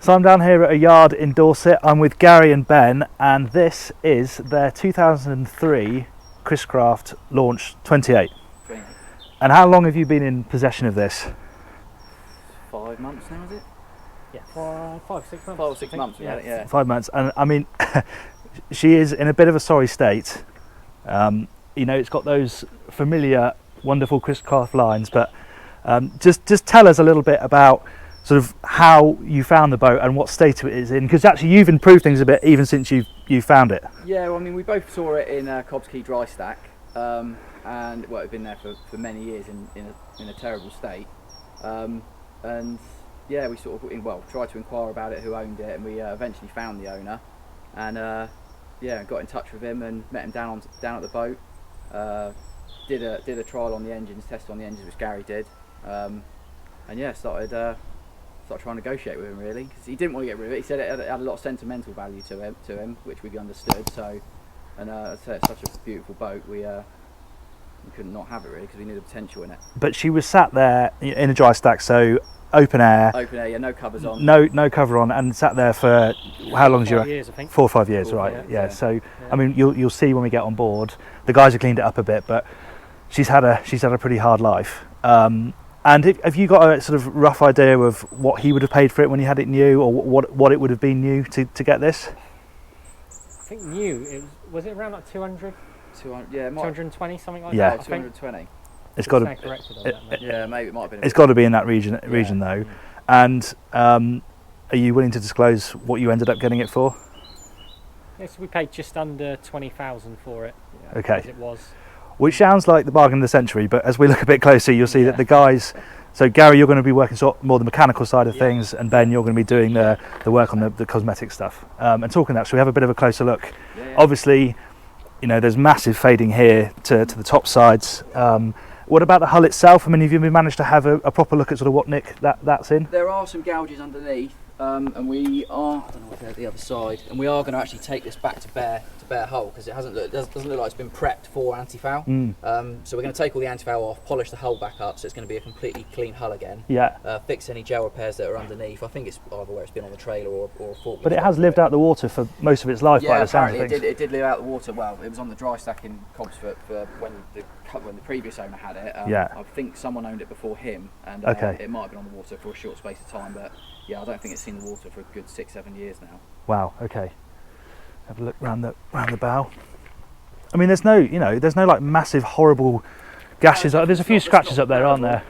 So I'm down here at a yard in Dorset. I'm with Gary and Ben, and this is their 2003 Chris Craft Launch 28. And how long have you been in possession of this? 5 months now, is it? Yeah, 5, 6 months. 5 or 6 months, yeah. 5 months, and I mean, she is in a bit of a sorry state. You know, it's got those familiar, wonderful Chris Craft lines, but just tell us a little bit about sort of how you found the boat and what state it is in, because actually you've improved things a bit even since you found it. Yeah, well, I mean, we both saw it in Cobbs Key dry stack, and well, it'd been there for many years in a terrible state, and yeah, we sort of tried to inquire about it, who owned it, and we eventually found the owner, and yeah, got in touch with him and met him down at the boat. Did a trial on the engines, test on the engines, which Gary did, and yeah, started trying to negotiate with him, really, because he didn't want to get rid of it. He said it had a lot of sentimental value to him, which we understood. So, and as I say, it's such a beautiful boat, we couldn't not have it, really, because we knew the potential in it. But she was sat there in a dry stack, so open air, yeah, no covers on, no cover on, and sat there for how long? 4 years, I think. 4 or 5 years, right? Yeah. So I mean, you'll see when we get on board. The guys have cleaned it up a bit, but she's had a pretty hard life. And have you got a sort of rough idea of what he would have paid for it when he had it new, or what it would have been new to get this? I think new. Was it around like 200? 200, yeah, 220, something like that. Yeah, 220. It's got to. Yeah, maybe it might have been. It's got to be in that region though. And are you willing to disclose what you ended up getting it for? Yes, we paid just under 20,000 for it. Yeah. Okay. As it was. Which sounds like the bargain of the century, but as we look a bit closer, you'll see that the guys. So Gary, you're going to be working sort of more the mechanical side of things, and Ben, you're going to be doing the work on the cosmetic stuff. And talking that, so we have a bit of a closer look. Obviously, you know, there's massive fading here to the top sides. What about the hull itself? I mean, have you managed to have a proper look at sort of what nick that's in? There are some gouges underneath, and we are, I don't know if they're at the other side, and we are going to actually take this back to bare hull, because it doesn't look like it's been prepped for anti-foul. So we're going to take all the anti-foul off, polish the hull back up, so it's going to be a completely clean hull again. Yeah. Fix any gel repairs that are underneath. I think it's either where it's been on the trailer or a forklift. But it has lived out the water for most of its life, by the sound of things. It did live out the water. Well, it was on the dry stack in Cobbs for when the previous owner had it. I think someone owned it before him, and it might have been on the water for a short space of time, but yeah, I don't think it's seen the water for a good 6-7 years now. Wow. Okay. Have a look round the bow. I mean, there's no like massive horrible gashes. There's a few scratches up there, aren't there?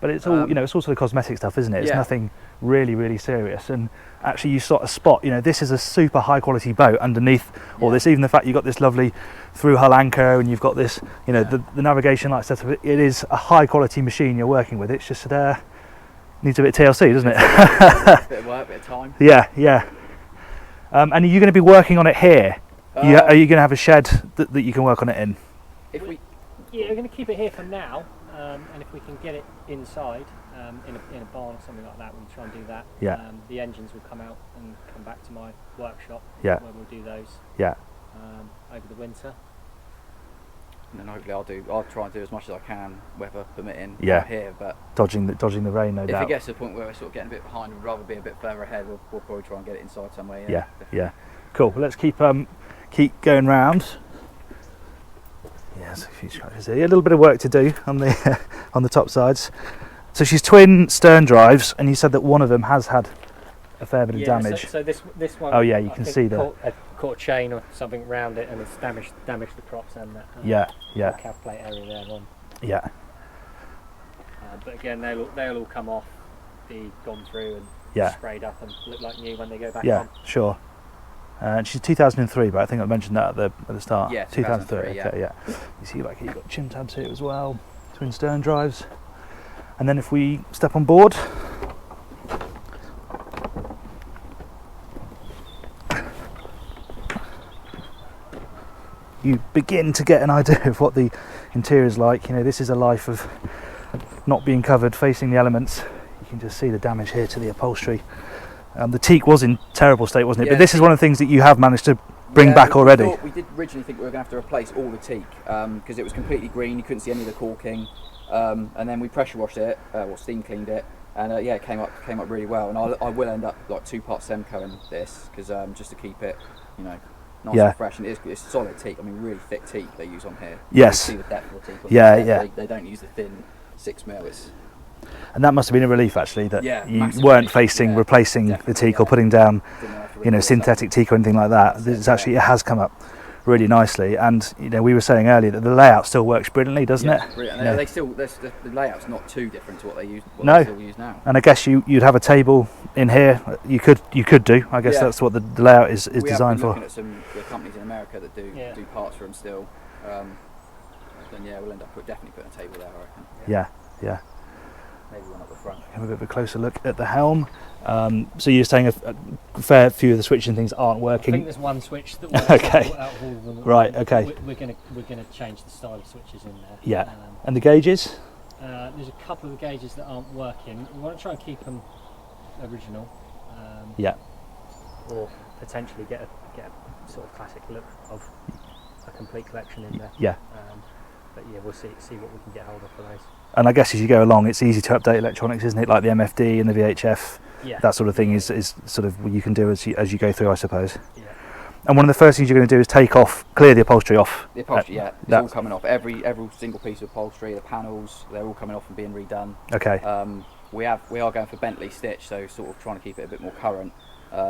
But it's all it's also the cosmetic stuff, isn't it? It's nothing really serious. And actually, you sort of spot, this is a super high quality boat underneath all this. Even the fact you've got this lovely through hull anchor, and you've got this, the navigation light setup. It is a high quality machine you're working with. It's just needs a bit of TLC, doesn't it? A bit of work, a bit of time. Yeah. And are you going to be working on it here? Are you going to have a shed that you can work on it in? We're going to keep it here for now, and if we can get it inside in a barn or something like that, we'll try and do that. Yeah. The engines will come out and come back to my workshop. Yeah. Where we'll do those. Yeah. Over the winter. And then hopefully I'll try and do as much as I can, weather permitting, here. But dodging the rain, no doubt. If it gets to the point where we're sort of getting a bit behind, we'd rather be a bit further ahead. We'll probably try and get it inside somewhere. Yeah. Cool. Well, let's keep going round. Yeah, there's a few scratches here. A little bit of work to do on the top sides. So she's twin stern drives, and you said that one of them has had a fair bit of damage. So this one. Oh yeah, you can see caught a chain or something around it, and it's damaged the props and that. Cav plate area there on. Yeah. But again, they'll all come off, be gone through and sprayed up and look like new when they go back on. Yeah, sure. And she's 2003, but I think I mentioned that at the start. Yeah, 2003. Okay, yeah. You see back here, you've got chin tabs here as well, twin stern drives. And then if we step on board, you begin to get an idea of what the interior is like. This is a life of not being covered, facing the elements. You can just see the damage here to the upholstery. The teak was in terrible state, wasn't it? But this is one of the things that you have managed to bring back already. We did originally think we were going to have to replace all the teak because it was completely green. You couldn't see any of the caulking. And then we pressure washed it, or steam cleaned it, And yeah, it came up really well. And I will end up like 2 parts Semco in this because just to keep it, nice and fresh. And it's solid teak. I mean, really thick teak they use on here. Yes. You see the depth of the teak. They don't use the thin 6mm. And that must have been a relief actually that you weren't replacing the teak or putting down, synthetic teak or anything like that. It's actually, it has come up really nicely, and we were saying earlier that the layout still works brilliantly, doesn't it? Brilliant. They still, the layout's not too different to what they use. No. They still use now. And I guess you'd have a table in here. You could do. I guess that's what the layout is designed for. We have been looking at some companies in America that do parts for them still. Then we'll end up definitely putting a table there, I reckon. Yeah. Maybe one up the front. Have a bit of a closer look at the helm. So you're saying a fair few of the switches and things aren't working. I think there's one switch that works okay. out of all of them. Right. Okay. We're gonna change the style of switches in there. Yeah. And the gauges? There's a couple of gauges that aren't working. We want to try and keep them original. Or potentially get a sort of classic look of a complete collection in there. Yeah. But yeah, we'll see what we can get hold of for those. And I guess as you go along, it's easy to update electronics, isn't it? Like the MFD and the VHF, that sort of thing is sort of what you can do as you go through, I suppose. Yeah. And one of the first things you're going to do is clear the upholstery off. The upholstery, it's all coming off. Every single piece of upholstery, the panels, they're all coming off and being redone. Okay. We are going for Bentley stitch, so sort of trying to keep it a bit more current.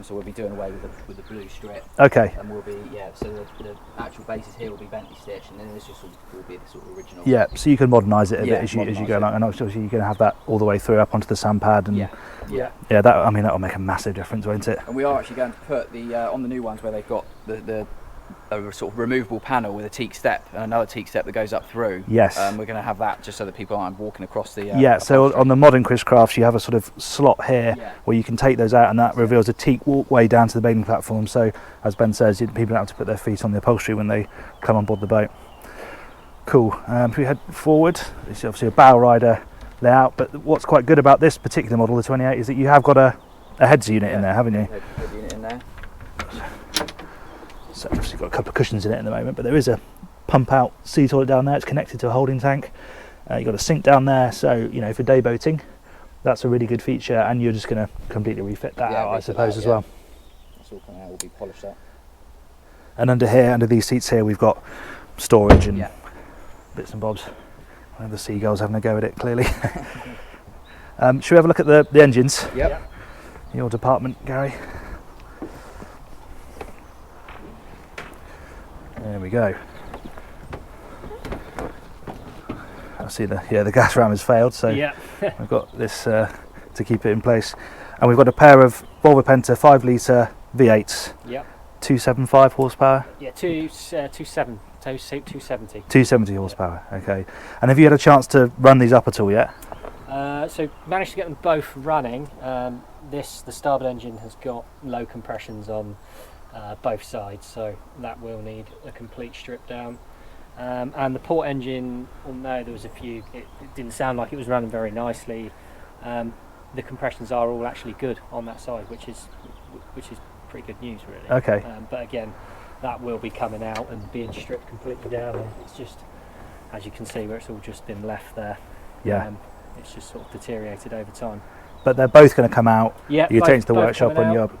So we'll be doing away with the blue strip. Okay. And we'll be so the actual bases here will be Bentley stitch, and then this just will be the sort of original. Yeah. So you can modernise it a bit as you go along, and obviously you're going to have that all the way through up onto the sand pad. And that'll make a massive difference, won't it? And we are actually going to put the on the new ones where they've got a sort of removable panel with a teak step and another teak step that goes up through. Yes. We're going to have that just so that people aren't walking across the. So on the modern Chris Crafts, you have a sort of slot here where you can take those out, and that reveals a teak walkway down to the bathing platform. So, as Ben says, people don't have to put their feet on the upholstery when they come on board the boat. Cool. If we head forward, it's obviously a bow rider layout, but what's quite good about this particular model, the 28, is that you have got a heads unit in there, haven't you? Head unit in there. So obviously got a couple of cushions in it at the moment, but there is a pump out sea toilet down there. It's connected to a holding tank. You've got a sink down there, so for day boating, that's a really good feature, and you're just going to completely refit that out, I suppose, as well. That's all coming out, will be polished up. And under these seats here, we've got storage and bits and bobs. The seagulls having a go at it, clearly. Should we have a look at the engines? Yep. Your department, Gary. There we go. I see the gas ram has failed, so we've got this to keep it in place, and we've got a pair of Volvo Penta 5-litre V8s. Yep. 275 horsepower. Yeah, 270. 270 horsepower. Okay. And have you had a chance to run these up at all yet? So managed to get them both running. The starboard engine has got low compressions on both sides, so that will need a complete strip down. And the port engine, although there was a few, it didn't sound like it was running very nicely. The compressions are all actually good on that side, which is pretty good news, really. Okay. But again, that will be coming out and being stripped completely down. And it's just, as you can see, where it's all just been left there. Yeah. It's just sort of deteriorated over time. But they're both going to come out. Yeah. You take them to the workshop and you're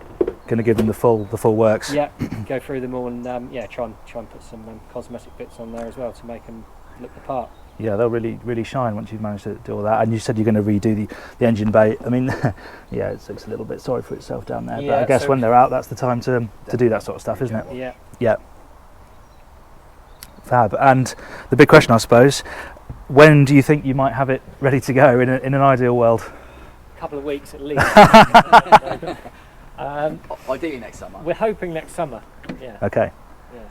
going to give them the full works. Yeah. Go through them all and try and put some cosmetic bits on there as well to make them look the part. Yeah, they'll really shine once you've managed to do all that. And you said you're going to redo the engine bay. I mean, it looks a little bit sorry for itself down there. Yeah, but I guess when they're out, that's the time to do that sort of stuff, isn't it? Yeah. Yeah. Fab. And the big question, I suppose, when do you think you might have it ready to go in an ideal world? A couple of weeks at least. Ideally next summer. We're hoping next summer. Yeah. Okay. Yeah.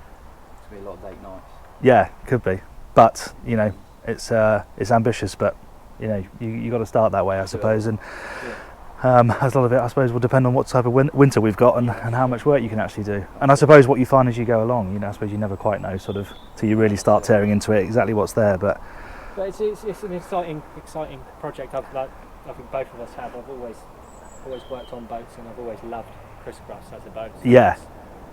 It's going to be a lot of late nights. Yeah, could be. But, it's ambitious, but, you got to start that way, I suppose. And a lot of it, I suppose, will depend on what type of winter we've got and how much work you can actually do. And I suppose what you find as you go along, I suppose you never quite know, sort of, till you really start tearing into it, exactly what's there. But it's an exciting project. I think both of us have. I've always worked on boats, and I've always loved Chris Crafts as a boat. So yeah.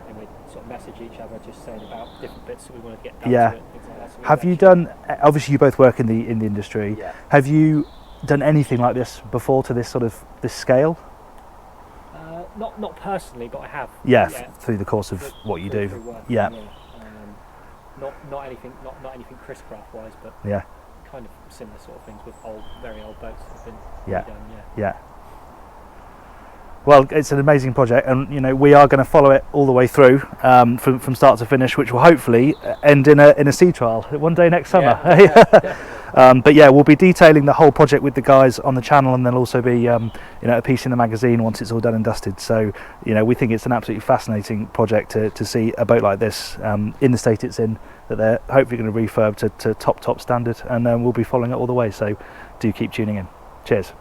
And we sort of message each other, just saying about different bits that we want to get done. Yeah. To it, things like that. So have you done? Obviously, you both work in the industry. Yeah. Have you done anything like this before to this sort of this scale? Not personally, but I have. Yeah, through the course of what you do. Through work, Yeah. Not anything Chris-craft wise, but Yeah. kind of similar sort of things with very old boats that have been Yeah. redone. Yeah. Well, it's an amazing project, and you know we are going to follow it all the way through from start to finish, which will hopefully end in a sea trial one day next summer. But yeah, we'll be detailing the whole project with the guys on the channel, and there'll also be you know, a piece in the magazine once it's all done and dusted. So you know, we think it's an absolutely fascinating project to see a boat like this in the state it's in, that they're hopefully going to refurb to top standard, and we'll be following it all the way. So do keep tuning in. Cheers.